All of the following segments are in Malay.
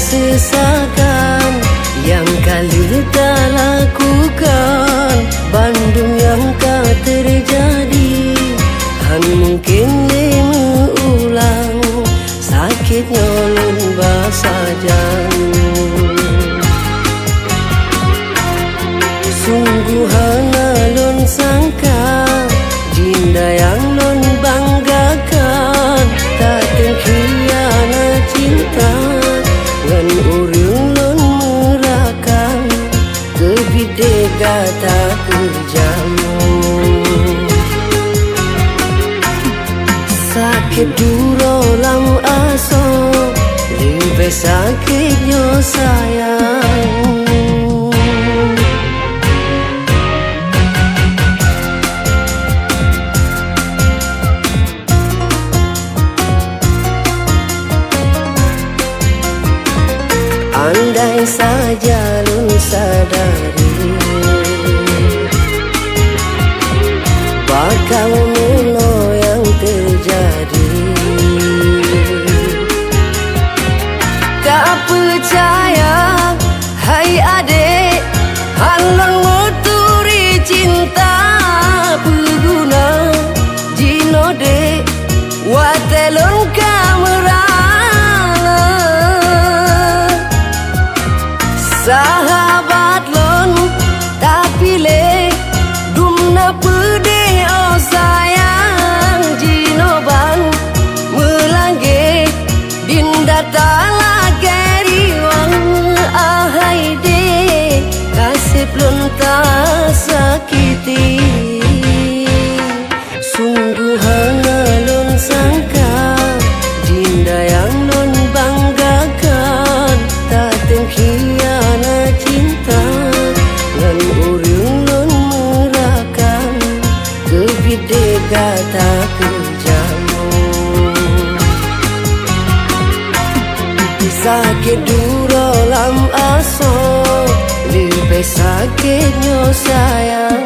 sesakan yang kali tak lakukan, Bandung yang tak terjadi, han mungkin mengulang sakitnya lun basajan. Sungguh hana lun sangka jinda yang lun banggakan, tak terkhianat cinta ngan urang lun merakan, kebide gata kejam. Sakit duro lam aso, lebih sakitnya sayang. Andai saja lun sadari bakal mula yang terjadi, tak percaya hai adik, halon muturi cinta berguna jino dek watelon kamera. Sahabat lon tak pilih dumna pedih, oh sayang jinoban melangge dinda tala keriwang. Ahai dek kasih lon tak sakiti, sungguh hana lon sangka dinda yang lon banggakan, tak terkhianat cinta ngan urang lon merakan, kebide gata kejam. Sakit duro lam aso, lebih sakitnya sayang.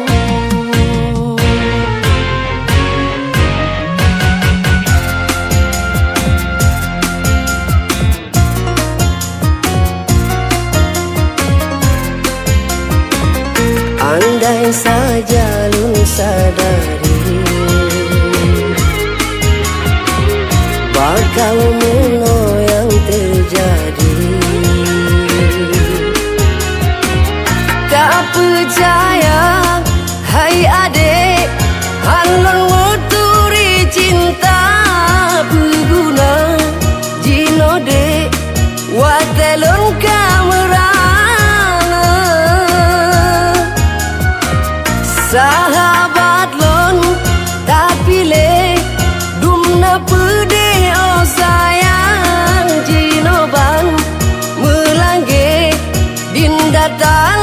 Andai saja lun sadari bakal mula yang terjadi, tak percaya hai adik, halon muturi cinta berguna jino dek watelon kamera. Sahabat lon tak pilih dumna pedih, oh sayang jinoban melangge dinda tak